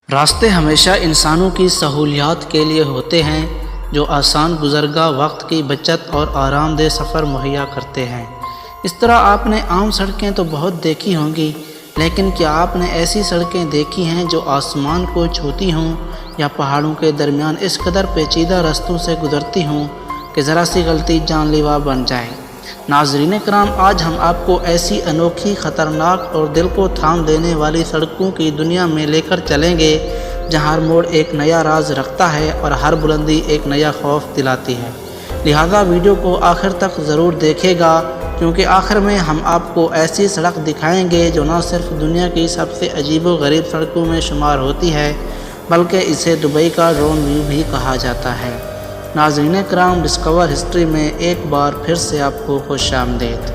راستے ہمیشہ انسانوں کی سہولیات کے لیے ہوتے ہیں جو آسان گزرگاہ وقت کی بچت اور آرام دہ سفر مہیا کرتے ہیں۔ اس طرح آپ نے عام سڑکیں تو بہت دیکھی ہوں گی، لیکن کیا آپ نے ایسی سڑکیں دیکھی ہیں جو آسمان کو چھوتی ہوں یا پہاڑوں کے درمیان اس قدر پیچیدہ رستوں سے گزرتی ہوں کہ ذرا سی غلطی جان لیوا بن جائے؟ ناظرین کرام، آج ہم آپ کو ایسی انوکھی، خطرناک اور دل کو تھام دینے والی سڑکوں کی دنیا میں لے کر چلیں گے جہاں ہر موڑ ایک نیا راز رکھتا ہے اور ہر بلندی ایک نیا خوف دلاتی ہے۔ لہذا ویڈیو کو آخر تک ضرور دیکھے گا، کیونکہ آخر میں ہم آپ کو ایسی سڑک دکھائیں گے جو نہ صرف دنیا کی سب سے عجیب و غریب سڑکوں میں شمار ہوتی ہے بلکہ اسے دبئی کا ڈرون ویو بھی کہا جاتا ہے۔ ناظرین کرام، ڈسکور ہسٹری میں ایک بار پھر سے آپ کو خوش آمدید۔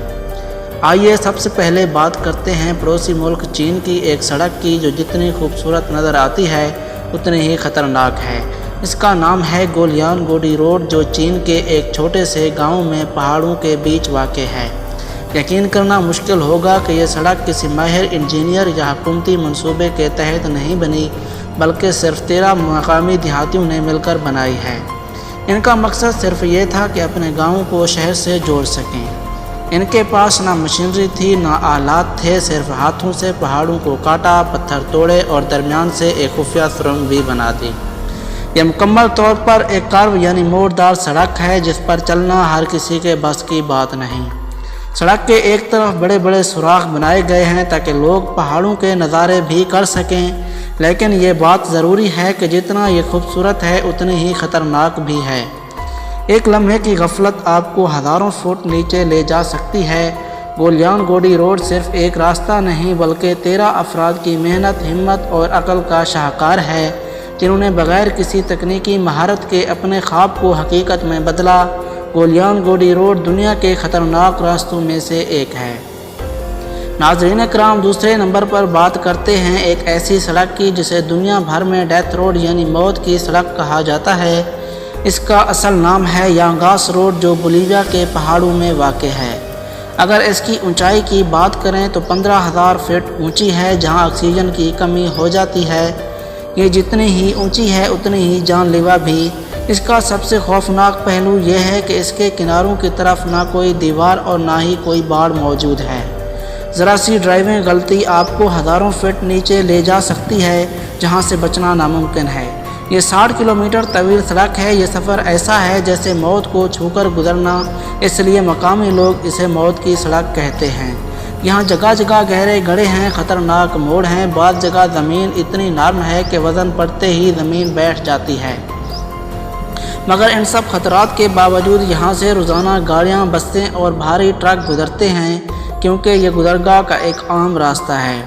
آئیے سب سے پہلے بات کرتے ہیں پڑوسی ملک چین کی ایک سڑک کی جو جتنی خوبصورت نظر آتی ہے اتنی ہی خطرناک ہے۔ اس کا نام ہے گولیان گوڈی روڈ، جو چین کے ایک چھوٹے سے گاؤں میں پہاڑوں کے بیچ واقع ہے۔ یقین کرنا مشکل ہوگا کہ یہ سڑک کسی ماہر انجینئر یا حکومتی منصوبے کے تحت نہیں بنی، بلکہ صرف 13 مقامی دیہاتیوں نے مل کر بنائی ہے۔ ان کا مقصد صرف یہ تھا کہ اپنے گاؤں کو شہر سے جوڑ سکیں۔ ان کے پاس نہ مشینری تھی نہ آلات تھے، صرف ہاتھوں سے پہاڑوں کو کاٹا، پتھر توڑے اور درمیان سے ایک خفیہ سرنگ بھی بنا دی۔ یہ مکمل طور پر ایک کارو یعنی موڑدار سڑک ہے جس پر چلنا ہر کسی کے بس کی بات نہیں۔ سڑک کے ایک طرف بڑے بڑے سوراخ بنائے گئے ہیں تاکہ لوگ پہاڑوں کے نظارے بھی کر سکیں، لیکن یہ بات ضروری ہے کہ جتنا یہ خوبصورت ہے اتنی ہی خطرناک بھی ہے۔ ایک لمحے کی غفلت آپ کو ہزاروں فٹ نیچے لے جا سکتی ہے۔ گولیان گوڈی روڈ صرف ایک راستہ نہیں بلکہ 13 افراد کی محنت، ہمت اور عقل کا شاہکار ہے جنہوں نے بغیر کسی تکنیکی مہارت کے اپنے خواب کو حقیقت میں بدلا۔ گولیان گوڈی روڈ دنیا کے خطرناک راستوں میں سے ایک ہے۔ ناظرین کرام، دوسرے نمبر پر بات کرتے ہیں ایک ایسی سڑک کی جسے دنیا بھر میں ڈیتھ روڈ یعنی موت کی سڑک کہا جاتا ہے۔ اس کا اصل نام ہے یانگاس روڈ، جو بولیویا کے پہاڑوں میں واقع ہے۔ اگر اس کی اونچائی کی بات کریں تو 15,000 فٹ اونچی ہے، جہاں آکسیجن کی کمی ہو جاتی ہے۔ یہ جتنی ہی اونچی ہے اتنی ہی جان لیوا بھی۔ اس کا سب سے خوفناک پہلو یہ ہے کہ اس کے کناروں کی طرف نہ کوئی دیوار اور نہ ہی کوئی باڑ موجود ہے۔ ذرا سی ڈرائیونگ غلطی آپ کو ہزاروں فٹ نیچے لے جا سکتی ہے جہاں سے بچنا ناممکن ہے۔ یہ 60 کلومیٹر طویل سڑک ہے۔ یہ سفر ایسا ہے جیسے موت کو چھو کر گزرنا، اس لیے مقامی لوگ اسے موت کی سڑک کہتے ہیں۔ یہاں جگہ جگہ گہرے گڑھے ہیں، خطرناک موڑ ہیں، بعض جگہ زمین اتنی نرم ہے کہ وزن پڑتے ہی زمین بیٹھ جاتی ہے۔ مگر ان سب خطرات کے باوجود یہاں سے روزانہ گاڑیاں، بسیں اور بھاری ٹرک گزرتے ہیں کیونکہ یہ گزرگاہ کا ایک عام راستہ ہے۔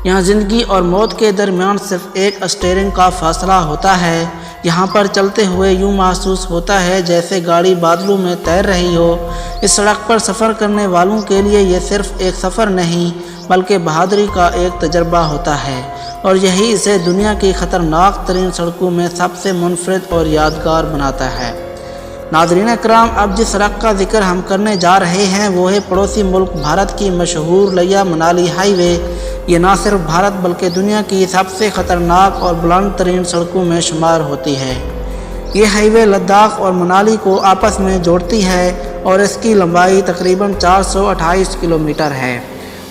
یہاں زندگی اور موت کے درمیان صرف ایک اسٹیئرنگ کا فاصلہ ہوتا ہے۔ یہاں پر چلتے ہوئے یوں محسوس ہوتا ہے جیسے گاڑی بادلوں میں تیر رہی ہو۔ اس سڑک پر سفر کرنے والوں کے لیے یہ صرف ایک سفر نہیں بلکہ بہادری کا ایک تجربہ ہوتا ہے، اور یہی اسے دنیا کی خطرناک ترین سڑکوں میں سب سے منفرد اور یادگار بناتا ہے۔ ناظرین کرام، اب جس سڑک کا ذکر ہم کرنے جا رہے ہیں وہ ہے پڑوسی ملک بھارت کی مشہور لیا منالی ہائی وے۔ یہ نہ صرف بھارت بلکہ دنیا کی سب سے خطرناک اور بلند ترین سڑکوں میں شمار ہوتی ہے۔ یہ ہائی وے لداخ اور منالی کو آپس میں جوڑتی ہے اور اس کی لمبائی تقریباً 428 کلومیٹر ہے،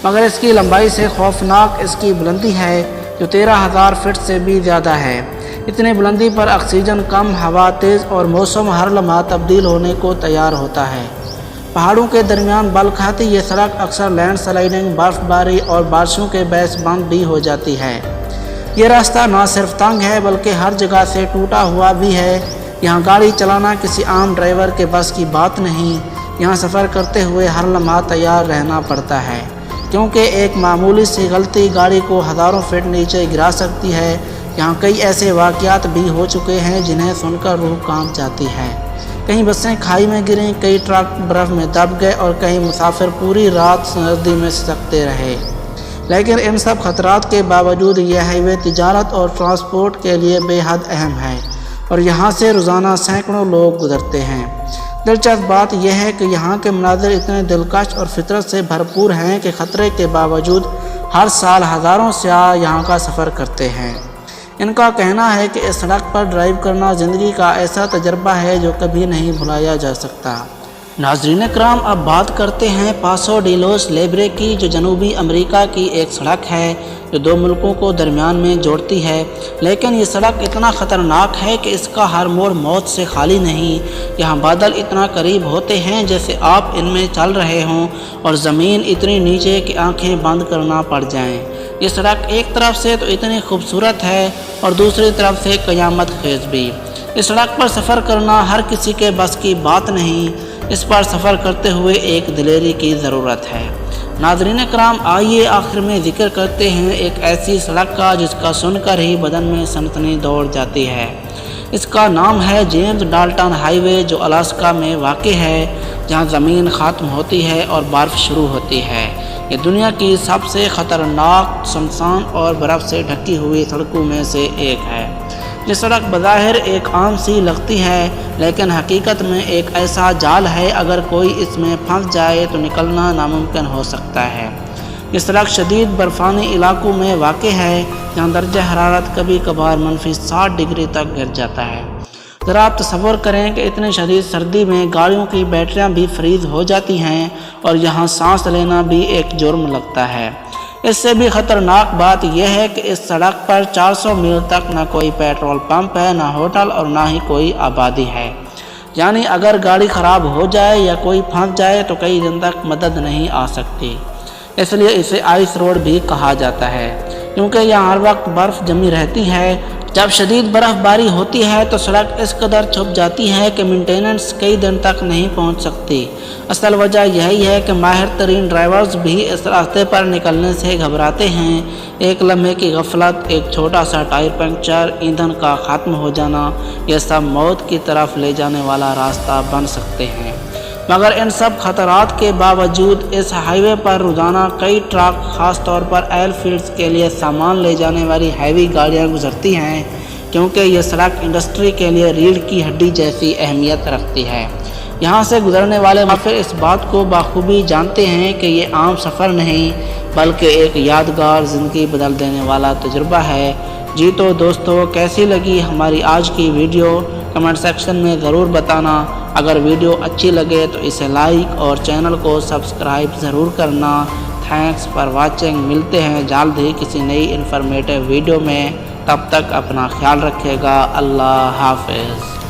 مگر اس کی لمبائی سے خوفناک اس کی بلندی ہے جو 13,000 فٹ سے بھی زیادہ ہے۔ اتنی بلندی پر آکسیجن کم، ہوا تیز اور موسم ہر لمحہ تبدیل ہونے کو تیار ہوتا ہے۔ پہاڑوں کے درمیان بل کھاتی یہ سڑک اکثر لینڈ سلائڈنگ، برف باری اور بارشوں کے باعث بند بھی ہو جاتی ہے۔ یہ راستہ نہ صرف تنگ ہے بلکہ ہر جگہ سے ٹوٹا ہوا بھی ہے۔ یہاں گاڑی چلانا کسی عام ڈرائیور کے بس کی بات نہیں۔ یہاں سفر کرتے ہوئے ہر لمحہ تیار رہنا پڑتا ہے، کیونکہ ایک معمولی سی غلطی گاڑی کو ہزاروں فٹ نیچے گرا سکتی ہے۔ یہاں کئی ایسے واقعات بھی ہو چکے ہیں جنہیں سن کر روح کانپ جاتی ہے۔ کئی بسیں کھائی میں گریں، کئی ٹرک برف میں دب گئے اور کئی مسافر پوری رات سردی میں سکتے رہے۔ لیکن ان سب خطرات کے باوجود یہ ہائی وے تجارت اور ٹرانسپورٹ کے لیے بے حد اہم ہے اور یہاں سے روزانہ سینکڑوں لوگ گزرتے ہیں۔ دلچسپ بات یہ ہے کہ یہاں کے مناظر اتنے دلکش اور فطرت سے بھرپور ہیں کہ خطرے کے باوجود ہر سال ہزاروں سیاح یہاں کا سفر کرتے ہیں۔ ان کا کہنا ہے کہ اس سڑک پر ڈرائیو کرنا زندگی کا ایسا تجربہ ہے جو کبھی نہیں بھلایا جا سکتا۔ ناظرین کرام، اب بات کرتے ہیں پاسو ڈی لوس لیبرے کی، جو جنوبی امریکا کی ایک سڑک ہے جو دو ملکوں کو درمیان میں جوڑتی ہے۔ لیکن یہ سڑک اتنا خطرناک ہے کہ اس کا ہر موڑ موت سے خالی نہیں۔ یہاں بادل اتنا قریب ہوتے ہیں جیسے آپ ان میں چل رہے ہوں، اور زمین اتنی نیچے کہ آنکھیں بند کرنا پڑ جائیں۔ یہ سڑک ایک طرف سے تو اتنی خوبصورت ہے اور دوسری طرف سے قیامت خیز بھی۔ اس سڑک پر سفر کرنا ہر کسی کے بس کی بات نہیں، اس پر سفر کرتے ہوئے ایک دلیری کی ضرورت ہے۔ ناظرین کرام، آئیے آخر میں ذکر کرتے ہیں ایک ایسی سڑک کا جس کا سن کر ہی بدن میں سنسنی دوڑ جاتی ہے۔ اس کا نام ہے جیمز ڈالٹن ہائی وے، جو الاسکا میں واقع ہے، جہاں زمین ختم ہوتی ہے اور برف شروع ہوتی ہے۔ یہ دنیا کی سب سے خطرناک، سنسان اور برف سے ڈھکی ہوئی سڑکوں میں سے ایک ہے۔ یہ سڑک بظاہر ایک عام سی لگتی ہے، لیکن حقیقت میں ایک ایسا جال ہے، اگر کوئی اس میں پھنس جائے تو نکلنا ناممکن ہو سکتا ہے۔ یہ سڑک شدید برفانی علاقوں میں واقع ہے، جہاں درجہ حرارت کبھی کبھار -60 ڈگری تک گر جاتا ہے۔ ذرا آپ تصور کریں کہ اتنی شدید سردی میں گاڑیوں کی بیٹریاں بھی فریز ہو جاتی ہیں، اور یہاں سانس لینا بھی ایک جرم لگتا ہے۔ اس سے بھی خطرناک بات یہ ہے کہ اس سڑک پر 400 میل تک نہ کوئی پیٹرول پمپ ہے، نہ ہوٹل، اور نہ ہی کوئی آبادی ہے۔ یعنی اگر گاڑی خراب ہو جائے یا کوئی پھنس جائے تو کئی دن تک مدد نہیں آ سکتی۔ اس لیے اسے آئس روڈ بھی کہا جاتا ہے، کیونکہ یہاں ہر وقت برف جمی رہتی ہے۔ جب شدید برف باری ہوتی ہے تو سڑک اس قدر چھپ جاتی ہے کہ مینٹیننس کئی دن تک نہیں پہنچ سکتی۔ اصل وجہ یہی ہے کہ ماہر ترین ڈرائیورز بھی اس راستے پر نکلنے سے گھبراتے ہیں۔ ایک لمحے کی غفلت، ایک چھوٹا سا ٹائر پنکچر، ایندھن کا ختم ہو جانا، یہ سب موت کی طرف لے جانے والا راستہ بن سکتے ہیں۔ مگر ان سب خطرات کے باوجود اس ہائی وے پر روزانہ کئی ٹرک، خاص طور پر آئل فیلڈز کے لیے سامان لے جانے والی ہیوی گاڑیاں گزرتی ہیں، کیونکہ یہ سڑک انڈسٹری کے لیے ریڑھ کی ہڈی جیسی اہمیت رکھتی ہے۔ یہاں سے گزرنے والے مسافر اس بات کو بخوبی جانتے ہیں کہ یہ عام سفر نہیں، بلکہ ایک یادگار، زندگی بدل دینے والا تجربہ ہے۔ جی تو دوستو، کیسی لگی ہماری آج کی ویڈیو؟ کمنٹ سیکشن میں ضرور بتانا۔ اگر ویڈیو اچھی لگے تو اسے لائک اور چینل کو سبسکرائب ضرور کرنا۔ Thanks for watching. ملتے ہیں جلد ہی کسی نئی انفارمیٹیو ویڈیو میں، تب تک اپنا خیال رکھیے گا۔ اللہ حافظ۔